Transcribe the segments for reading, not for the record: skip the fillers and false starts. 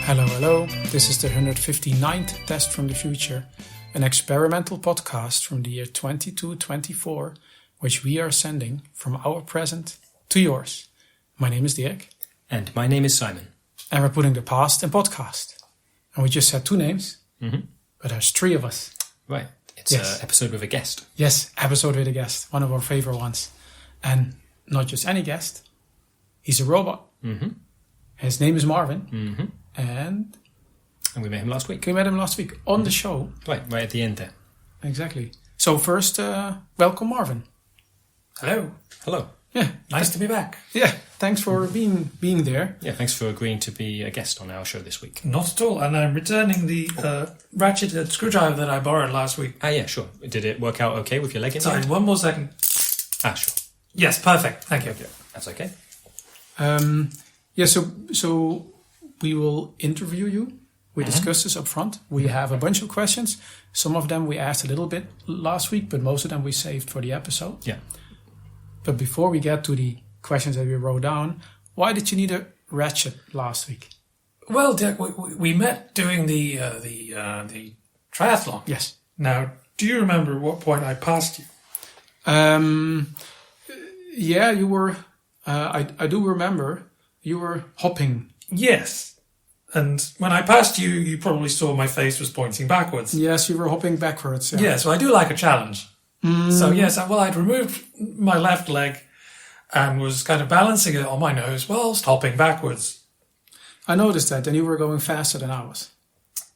Hello, hello. This is the 159th Test from the Future, an experimental podcast from the year 2224, which we are sending from our present to yours. My name is Dirk. And my name is Simon. And we're putting the past in podcast. And we just said two names, but there's three of us. Right. It's an episode with a guest. Yes, episode with a guest, one of our favorite ones. And not just any guest, he's a robot. Mm-hmm. His name is Marvin. Mm-hmm. And we met him last week. We met him last week on the show. Right at the end there. Exactly. So first, welcome Marvin. Hello. Hello. Yeah. Nice to be back. Yeah. Thanks for being there. Yeah, thanks for agreeing to be a guest on our show this week. Not at all. And I'm returning the ratchet screwdriver that I borrowed last week. Ah, yeah, sure. Did it work out okay with your leg in Sorry, there? one more second. Ah, sure. Yes, perfect. Thank you. Yeah, that's okay. So we will interview you. We discussed this up front. We have a bunch of questions. Some of them we asked a little bit last week, but most of them we saved for the episode. Yeah. But before we get to the questions that we wrote down, why did you need a ratchet last week? Well, Dirk, we met doing the triathlon. Yes. Now, do you remember what point I passed you? Yeah, you were. I do remember you were hopping. Yes. And when I passed you, you probably saw my face was pointing backwards. Yes, you were hopping backwards. Yeah, so I do like a challenge. So yes, I'd removed my left leg and was kind of balancing it on my nose whilst hopping backwards. I noticed that, and you were going faster than I was.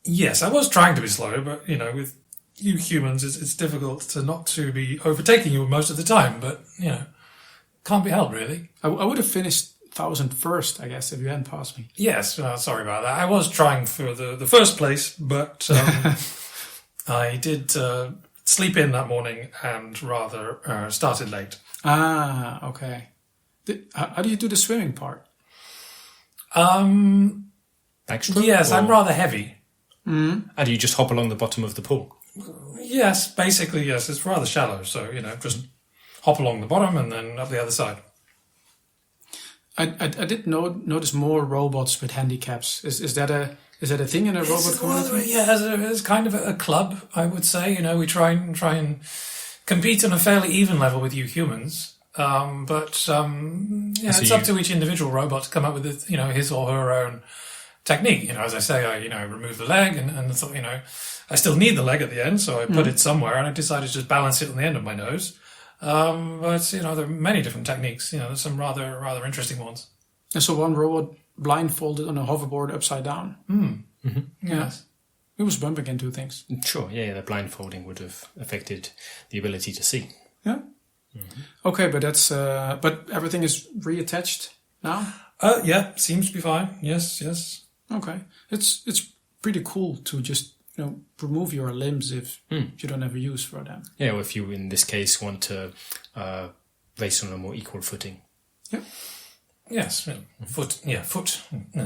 Yes, I was trying to be slow, but, with you humans, it's difficult to be overtaking you most of the time, but, can't be helped, really. I would have finished 1,000 first, I guess, if you hadn't passed me. Yes, sorry about that. I was trying for the first place, but I did sleep in that morning and rather started late. Ah, okay. How do you do the swimming part? Backstroke? Yes, I'm rather heavy. And do you just hop along the bottom of the pool? Yes, basically, yes. It's rather shallow, so, just hop along the bottom and then up the other side. I did notice more robots with handicaps. Is that a thing in a robot community? Well, yeah, it's kind of a club, I would say. We try and compete on a fairly even level with you humans. But it's up to each individual robot to come up with his or her own technique. As I say, I remove the leg and thought, I still need the leg at the end, so I put it somewhere and I decided to just balance it on the end of my nose. But there are many different techniques. There's some rather interesting ones. And so one robot blindfolded on a hoverboard upside down. Mm-hmm. Yes. It was bumping into things. Sure, yeah, the blindfolding would have affected the ability to see. Yeah. Mm-hmm. Okay, but that's but everything is reattached now? Yeah, seems to be fine. Yes. Okay. It's pretty cool to just remove your limbs if you don't have a use for them. Yeah, or if you, in this case, want to race on a more equal footing. Yeah. Yes, foot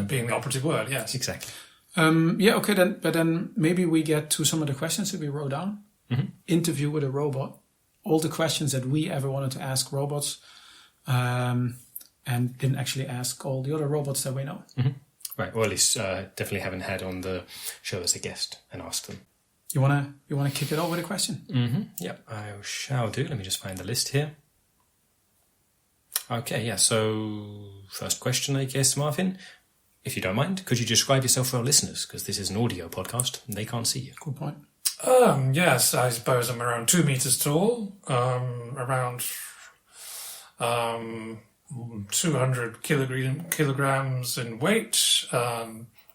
being the operative word, yes. Exactly. Okay, then maybe we get to some of the questions that we wrote down. Mm-hmm. Interview with a robot. All the questions that we ever wanted to ask robots and didn't actually ask all the other robots that we know. Mm-hmm. Right, or at least definitely haven't had on the show as a guest and asked them. You wanna kick it off with a question? Mm-hmm. Yep, I shall do. Let me just find the list here. Okay, yeah, so first question, I guess, Marvin. If you don't mind, could you describe yourself for our listeners? Because this is an audio podcast and they can't see you. Good point. Yes, I suppose I'm around 2 meters tall, around 200 kilograms in weight,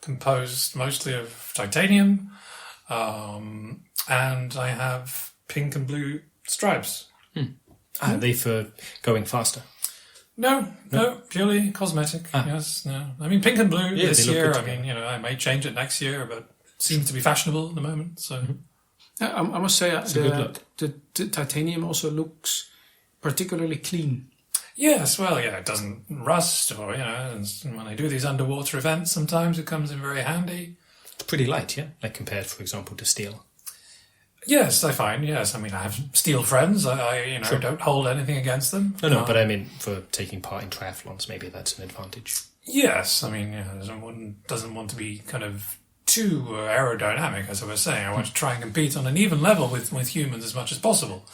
composed mostly of titanium, and I have pink and blue stripes. Are they for going faster? No, purely cosmetic. Yes, no. I mean, pink and blue this year. I mean, I may change it next year, but it seems to be fashionable at the moment. So, I must say, it's a good look. The titanium also looks particularly clean. Yes, well, it doesn't rust, or and when I do these underwater events, sometimes it comes in very handy. It's pretty light, yeah, like compared, for example, to steel. Yes, I find, yes. I mean, I have steel friends. I Sure. don't hold anything against them. No, but I mean, for taking part in triathlons, maybe that's an advantage. Yes, I mean, one doesn't want to be kind of too aerodynamic, as I was saying. I want to try and compete on an even level with humans as much as possible.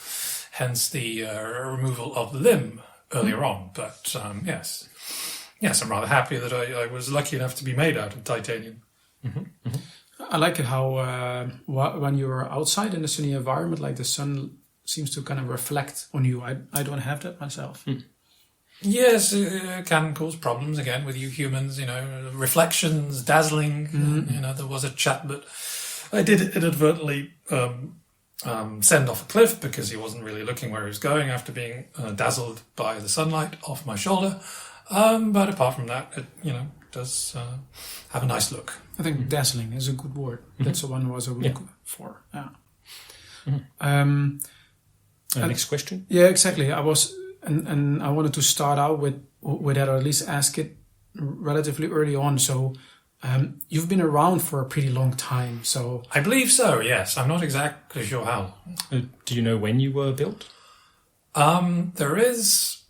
Hence the removal of the limb earlier on. But yes, I'm rather happy that I was lucky enough to be made out of titanium. Mm-hmm. Mm-hmm. I like it how when you're outside in a sunny environment, like the sun seems to kind of reflect on you. I don't have that myself. Mm. Yes, it can cause problems again with you humans, reflections, dazzling. Mm-hmm. There was a chap, but I did inadvertently send off a cliff because he wasn't really looking where he was going after being dazzled by the sunlight off my shoulder. But apart from that, it does have a nice look. I think dazzling is a good word. Mm-hmm. That's the one I was looking for. Yeah. Mm-hmm. Next question. Yeah, exactly. I was. And I wanted to start out with that, or at least ask it relatively early on. So you've been around for a pretty long time. So I believe so, yes. I'm not exactly sure how. Do you know when you were built? There is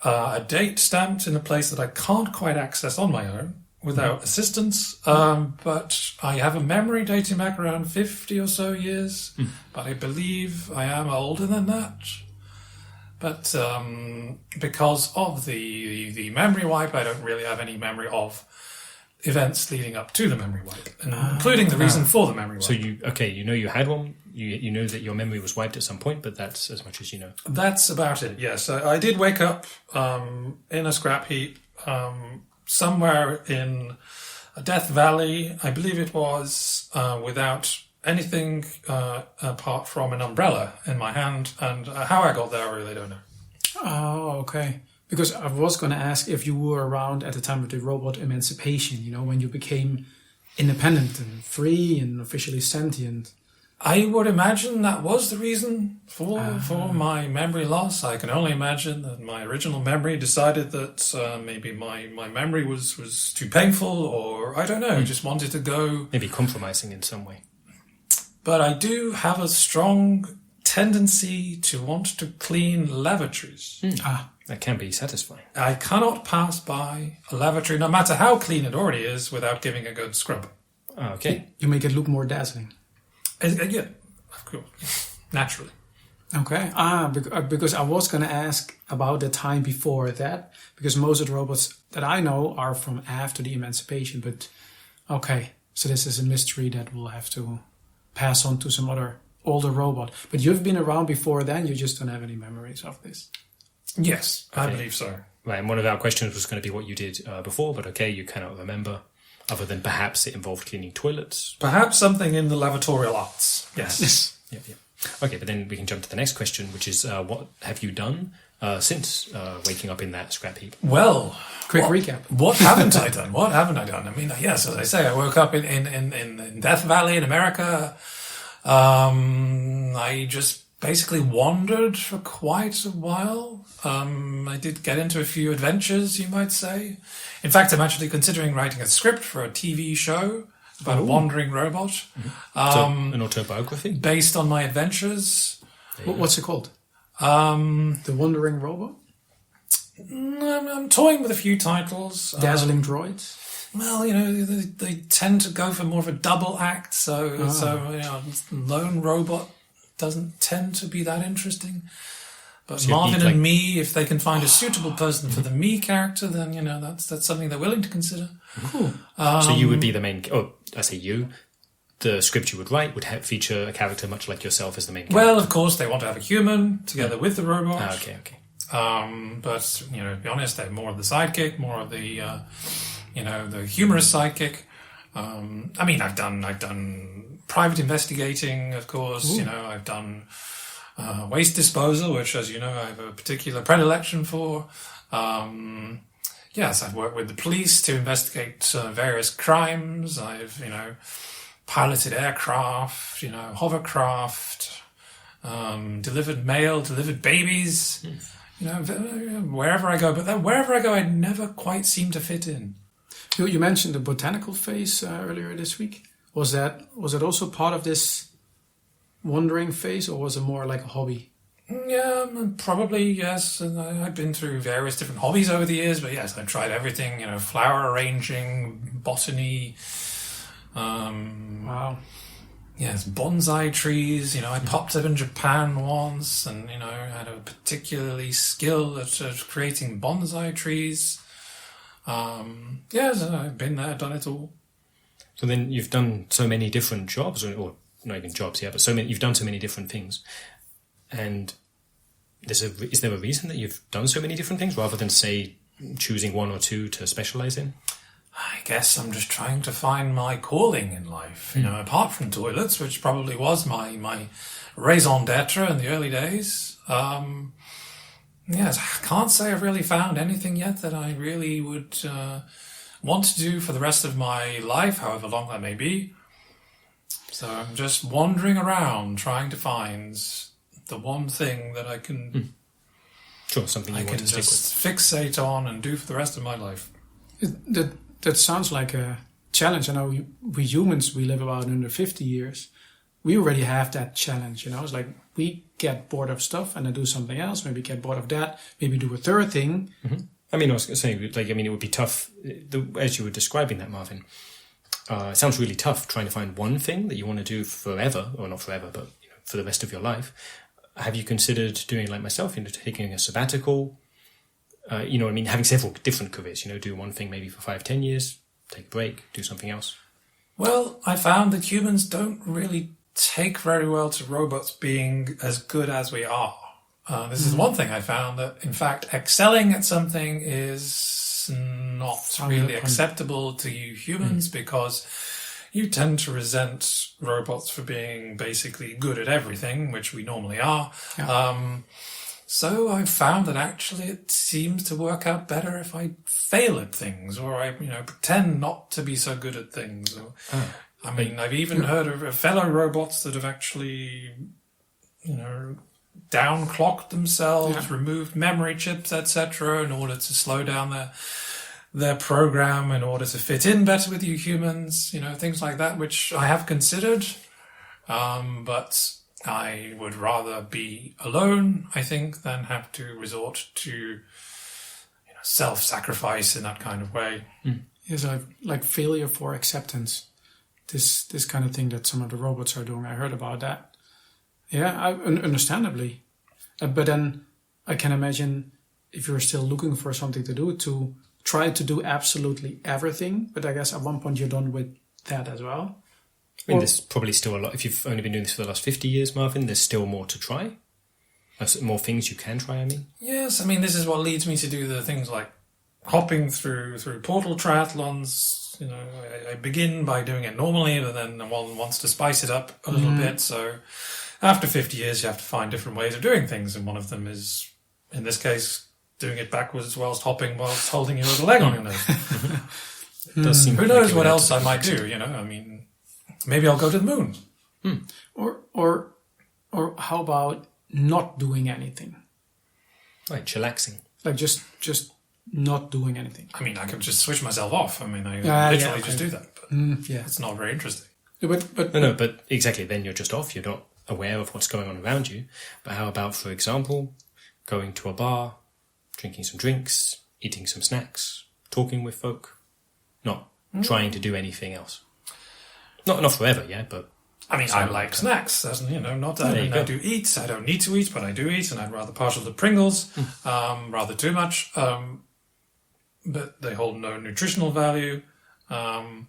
a date stamped in a place that I can't quite access on my own without assistance. But I have a memory dating back around 50 or so years. But I believe I am older than that. But because of the memory wipe, I don't really have any memory of events leading up to the memory wipe, including the reason for the memory wipe. So you had one. You know that your memory was wiped at some point, but that's as much as you know. That's about it. Yes, I did wake up in a scrap heap somewhere in a Death Valley. I believe it was without anything apart from an umbrella in my hand, and how I got there I really don't know. Oh, okay. Because I was going to ask if you were around at the time of the robot emancipation, when you became independent and free and officially sentient. I would imagine that was the reason for my memory loss. I can only imagine that my original memory decided that maybe my memory was too painful, or I don't know, just wanted to go... Maybe compromising in some way. But I do have a strong tendency to want to clean lavatories. That can be satisfying. I cannot pass by a lavatory, no matter how clean it already is, without giving a good scrub. Okay. You make it look more dazzling. Yeah, of course. Naturally. Okay. Because I was going to ask about the time before that, because most of the robots that I know are from after the emancipation. But okay, so this is a mystery that we'll have to pass on to some other older robot. But you've been around before then, you just don't have any memories of this. Yes, I believe so. Right, and one of our questions was going to be what you did before, but okay, you cannot remember, other than perhaps it involved cleaning toilets. Perhaps something in the lavatorial arts. Yes. Yeah. Okay, but then we can jump to the next question, which is what have you done since waking up in that scrap heap? Well, quick recap. What haven't I done? What haven't I done? I mean, yes, as I say, I woke up in Death Valley in America. I just basically wandered for quite a while. I did get into a few adventures, you might say. In fact, I'm actually considering writing a script for a TV show about a wandering robot. So an autobiography? Based on my adventures. What's it called? The Wandering Robot? I'm toying with a few titles. Dazzling Droids? Well, they tend to go for more of a double act, so lone robot doesn't tend to be that interesting. But so Marvin and me, if they can find a suitable person for the me character, then that's something they're willing to consider. Cool. So you would be the main. Oh, I say you. The script you would write would feature a character much like yourself as the main character. Well, of course, they want to have a human together with the robot. Okay. But to be honest, they're more of the sidekick, more of the the humorous sidekick. I've done private investigating, of course. Ooh. I've done waste disposal, which, as you know, I have a particular predilection for. Yes, I've worked with the police to investigate various crimes. I've, piloted aircraft, hovercraft, delivered mail, delivered babies, wherever I go. But wherever I go, I never quite seem to fit in. You mentioned the botanical phase earlier this week. Was it also part of this wandering phase, or was it more like a hobby? Yeah, probably, yes. And I've been through various different hobbies over the years, but yes, I've tried everything, flower arranging, botany, Wow. yes, bonsai trees. I popped up in Japan once and, had a particularly skill at creating bonsai trees. Yes, I've been there, done it all. So then you've done so many different jobs, or not even jobs, yeah, but you've done so many different things. And is there a reason that you've done so many different things rather than, say, choosing one or two to specialize in? I guess I'm just trying to find my calling in life, apart from toilets, which probably was my raison d'etre in the early days. Yes, I can't say I've really found anything yet that I really would want to do for the rest of my life, however long that may be. So I'm just wandering around trying to find the one thing that I can... Sure, something you want to stick with. Fixate on and do for the rest of my life. That sounds like a challenge. I know we humans, we live about under 50 years. We already have that challenge, It's like we get bored of stuff and then do something else. Maybe get bored of that. Maybe do a third thing. Mm-hmm. I mean, I was saying, it would be tough. As you were describing that, Marvin, it sounds really tough trying to find one thing that you want to do forever, or not forever, but for the rest of your life. Have you considered doing like myself, taking a sabbatical? Having several different careers, do one thing maybe for 5-10 years, take a break, do something else. Well, I found that humans don't really take very well to robots being as good as we are. This is one thing I found, that in fact excelling at something is not really acceptable to you humans because you tend to resent robots for being basically good at everything, which we normally are. Yeah. So I've found that actually it seems to work out better if I fail at things, or I, pretend not to be so good at things. Or, I've even heard of fellow robots that have actually, downclocked themselves, removed memory chips, etc., in order to slow down their program, in order to fit in better with you humans, things like that, which I have considered, but I would rather be alone, I think, than have to resort to self-sacrifice in that kind of way. Yes, like failure for acceptance. This kind of thing that some of the robots are doing. I heard about that. Yeah, understandably. But then I can imagine if you're still looking for something to do, to try to do absolutely everything. But I guess at one point you're done with that as well. There's probably still a lot. If you've only been doing this for the last 50 years, Marvin, there's still more to try. More things you can try, Yes, this is what leads me to do the things like hopping through portal triathlons. I begin by doing it normally, but then one wants to spice it up a little bit. So after 50 years, you have to find different ways of doing things. And one of them is, in this case, doing it backwards whilst hopping, whilst holding your other leg on your nose. Does seem Who knows what else I might do, maybe I'll go to the moon. Or how about not doing anything? Right, chillaxing. Like just not doing anything. I could just switch myself off. I literally just do that. But it's not very interesting. But exactly, then you're just off. You're not aware of what's going on around you. But how about, for example, going to a bar, drinking some drinks, eating some snacks, talking with folk, not trying to do anything else? Not forever, yeah, but... I like snacks, not that I do eat. I don't need to eat, but I do eat, and I'm rather partial to Pringles, rather too much. But they hold no nutritional value. But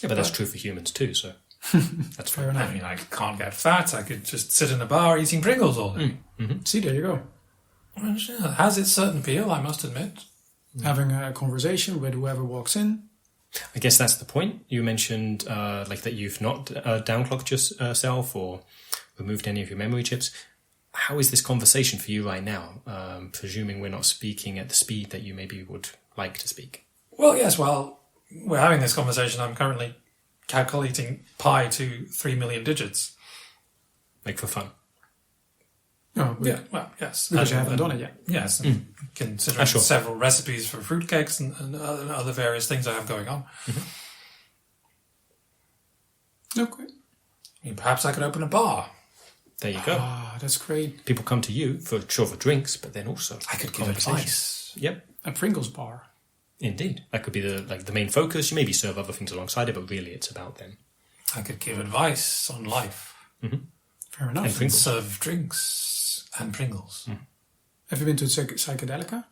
that's true for humans too, so that's fair enough. I can't get fat. I could just sit in a bar eating Pringles all day. See, there you go. Well, sure. It has its certain appeal, I must admit. Having a conversation with whoever walks in. I guess that's the point. You mentioned that you've not downclocked yourself or removed any of your memory chips. How is this conversation for you right now, presuming we're not speaking at the speed that you maybe would like to speak? Well, yes, while we're having this conversation, I'm currently calculating pi to 3 million digits. Like for fun? Oh, yeah, well, yes. Because you haven't done it yet. Yes, considering several recipes for fruitcakes and other various things I have going on. Okay. Perhaps I could open a bar. There you go. Ah, that's great. People come to you for drinks, but then also I could give conversation. advice. Yep. A Pringles bar. Indeed. That could be the main focus. You maybe serve other things alongside it, but really it's about them. I could give advice on life. Mm-hmm. Fair enough. And Pringles. Serve drinks and Pringles. Mm. Have you been to Psychedelica?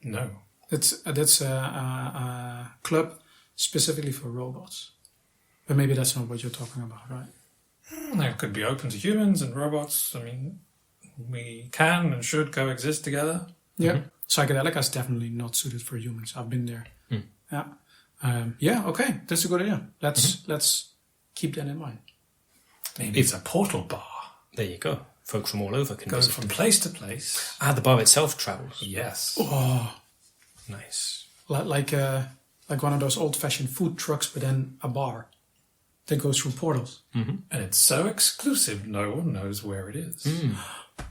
No. That's a club specifically for robots. But maybe that's not what you're talking about, right? It could be open to humans and robots. I mean, we can and should coexist together. Yeah. Mm-hmm. Psychedelica is definitely not suited for humans. I've been there. Mm. Yeah. Okay. That's a good idea. Let's keep that in mind. Maybe it's a portal bar. There you go. Folks from all over can Go visit. from place to place. The bar itself travels. Yes. Oh, Nice. like one of those old-fashioned food trucks, but then a bar that goes through portals. Mm-hmm. And it's so exclusive, no one knows where it is.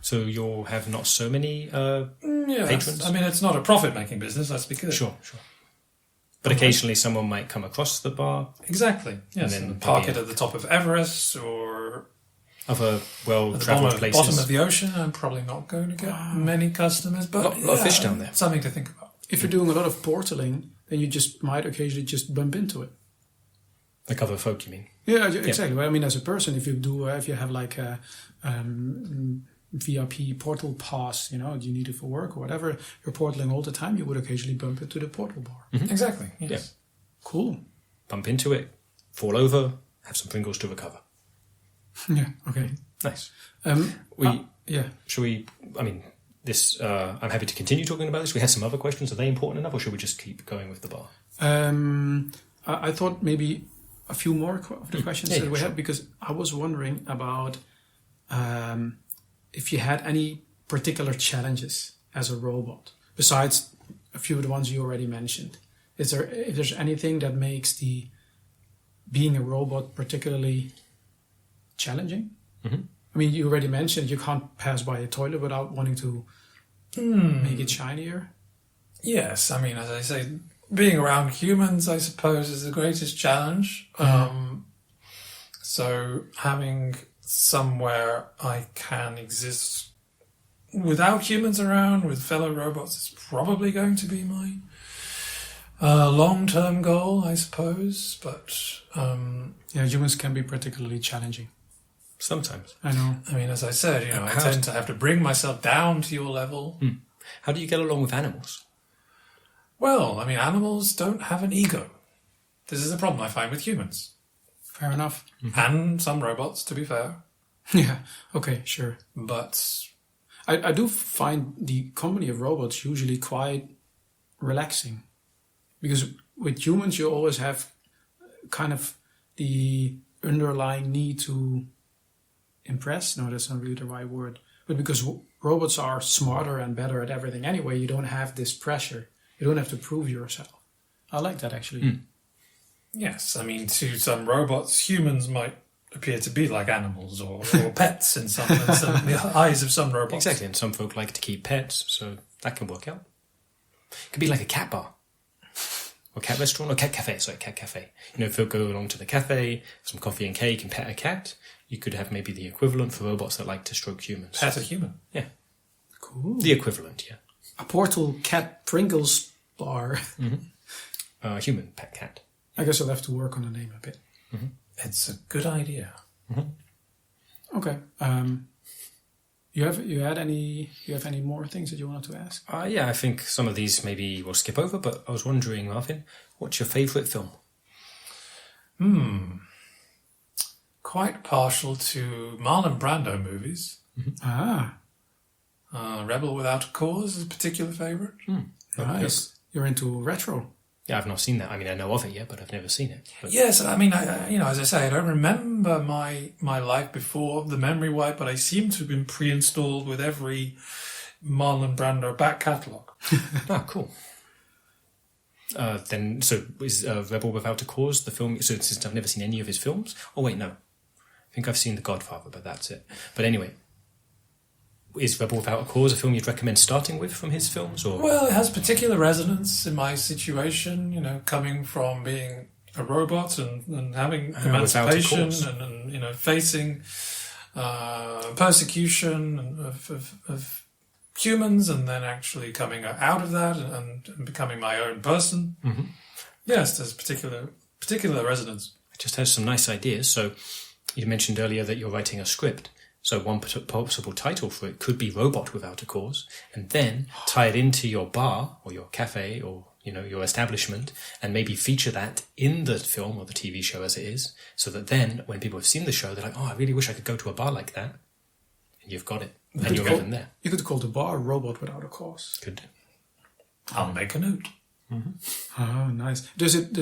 So you'll have not so many Yes. patrons? I mean, it's not a profit-making business, let's be clear. Sure. But occasionally someone might come across the bar. Exactly. Yes, then and park maybe it at the top of Everest or Other at the well-travelled places. bottom of the ocean. I'm probably not going to get many customers, but Lot of fish down there. Something to think about. If you're doing a lot of portaling, then you just might occasionally just bump into it. Like other folk, you mean? Yeah, exactly. Well, I mean, as a person, if you have like a VIP portal pass, you need it for work or whatever, you're portaling all the time, you would occasionally bump into the portal bar. Exactly. Yes. Yeah. Cool. Bump into it, fall over, have some Pringles to recover. Yeah. Okay. Nice. Yeah. Shall we, I mean, this, I'm happy to continue talking about this. We had some other questions. Are they important enough, or should we just keep going with the bar? I thought maybe a few more of the questions that we had, because I was wondering about if you had any particular challenges as a robot, besides a few of the ones you already mentioned. If there's anything that makes being a robot particularly challenging? Mm-hmm. I mean, you already mentioned you can't pass by a toilet without wanting to make it shinier. Yes, I mean, as I say, being around humans, I suppose, is the greatest challenge. So having somewhere I can exist without humans around, with fellow robots, is probably going to be my long-term goal, I suppose. But humans can be particularly challenging. Sometimes. I know. I mean, as I said, I tend to have to bring myself down to your level. How do you get along with animals? Well, I mean, animals don't have an ego. This is a problem I find with humans. Fair enough. And some robots, to be fair. Yeah. Okay. Sure. But I do find the company of robots usually quite relaxing, because with humans you always have kind of the underlying need to impress. No, that's not really the right word. But because robots are smarter and better at everything anyway, you don't have this pressure. You don't have to prove yourself. I like that, actually. yes, I mean, to some robots, humans might appear to be like animals or pets in the eyes of some robots. Exactly, and some folk like to keep pets, so that can work out. It could be like a cat bar. Or cat restaurant, or cat cafe. If you go along to the cafe, some coffee and cake and pet a cat, you could have maybe the equivalent for robots that like to stroke humans. Pet a human. Yeah. Cool. The equivalent, yeah. A portal cat Pringles bar. Human pet cat. I guess I'll have to work on the name a bit. It's a good idea. Okay. You have any more things that you wanted to ask? Yeah, I think some of these maybe we'll skip over, but I was wondering, Marvin, what's your favourite film? Quite partial to Marlon Brando movies. Rebel Without a Cause is a particular favourite. Nice. You're into retro. Yeah, I've not seen that. I mean, I know of it, yeah, but I've never seen it. But... Yes, I mean, as I say, I don't remember my life before the memory wipe, but I seem to have been pre-installed with every Marlon Brando back catalogue. Cool. Then, so is Rebel Without a Cause the film? So since I've never seen any of his films? Oh, wait, no. I think I've seen The Godfather, but that's it. But anyway, is Rebel Without a Cause a film you'd recommend starting with from his films? Or? Well, it has particular resonance in my situation, coming from being a robot and having emancipation and facing persecution of humans, and then actually coming out of that and becoming my own person. Mm-hmm. Yes, there's particular resonance. It just has some nice ideas. So you mentioned earlier that you're writing a script. So one possible title for it could be Robot Without a Cause, and then tie it into your bar or your cafe or your establishment, and maybe feature that in the film or the TV show as it is, so that then when people have seen the show, they're like, oh, I really wish I could go to a bar like that. And you've got it. And you're even there. You could call the bar Robot Without a Cause. Could. I'll make a note. Mm-hmm. Oh, nice. Does it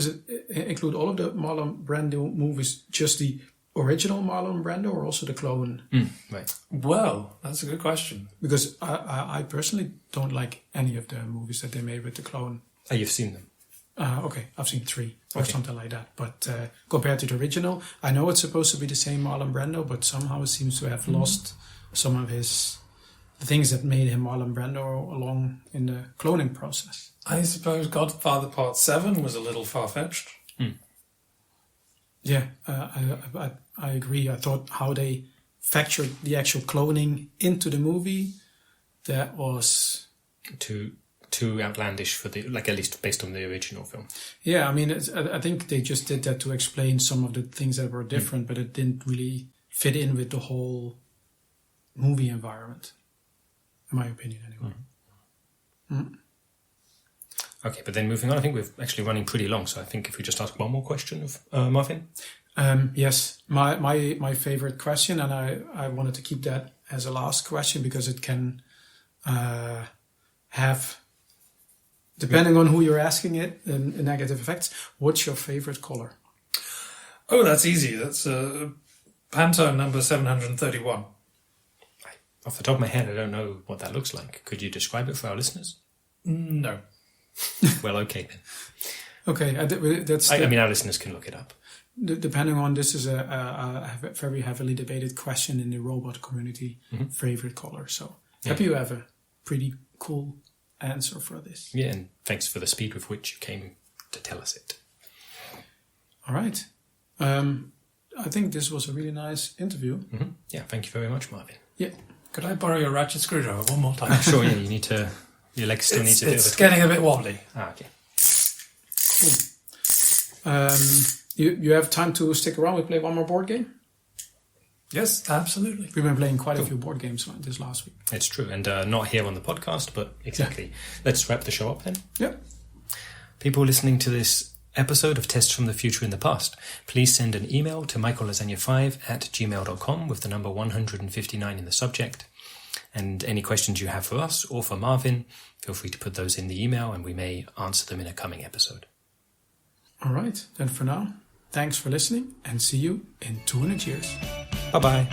include all of the Marlon Brando movies, just the original Marlon Brando, or also the clone? Right. Well, that's a good question. Because I personally don't like any of the movies that they made with the clone. Oh, you've seen them? Okay, I've seen 3 or something like that. But compared to the original, I know it's supposed to be the same Marlon Brando, but somehow it seems to have lost some of the things that made him Marlon Brando along in the cloning process. I suppose Godfather Part 7 was a little far-fetched. Yeah, I agree. I thought how they factored the actual cloning into the movie, that was too outlandish for at least based on the original film. Yeah, I mean, I think they just did that to explain some of the things that were different, but it didn't really fit in with the whole movie environment, in my opinion, anyway. Okay, but then moving on, I think we're actually running pretty long, so I think if we just ask one more question of Marvin. Yes, my favorite question, and I wanted to keep that as a last question because it can have, depending on who you're asking it, a negative effects. What's your favorite color? Oh, that's easy. That's Pantone number 731. Off the top of my head, I don't know what that looks like. Could you describe it for our listeners? No. Well, okay then. Okay, that's. I mean, our listeners can look it up. Depending on, this is a very heavily debated question in the robot community. Favorite color. So hope you have a pretty cool answer for this. Yeah, and thanks for the speed with which you came to tell us it. All right. I think this was a really nice interview. Yeah, thank you very much, Marvin. Yeah. Could I borrow your ratchet screwdriver one more time? Sure, yeah, you need to. Your legs still need to. It's getting a bit wobbly. Okay. Cool. You have time to stick around. We play one more board game. Yes, absolutely. We've been playing quite a few board games this last week. It's true, and not here on the podcast, but exactly. Yeah. Let's wrap the show up then. Yeah. People listening to this episode of Tests from the Future in the Past, please send an email to michaellasagna5@gmail.com with the number 159 in the subject. And any questions you have for us or for Marvin, feel free to put those in the email and we may answer them in a coming episode. All right, then for now, thanks for listening and see you in 200 years. Bye-bye.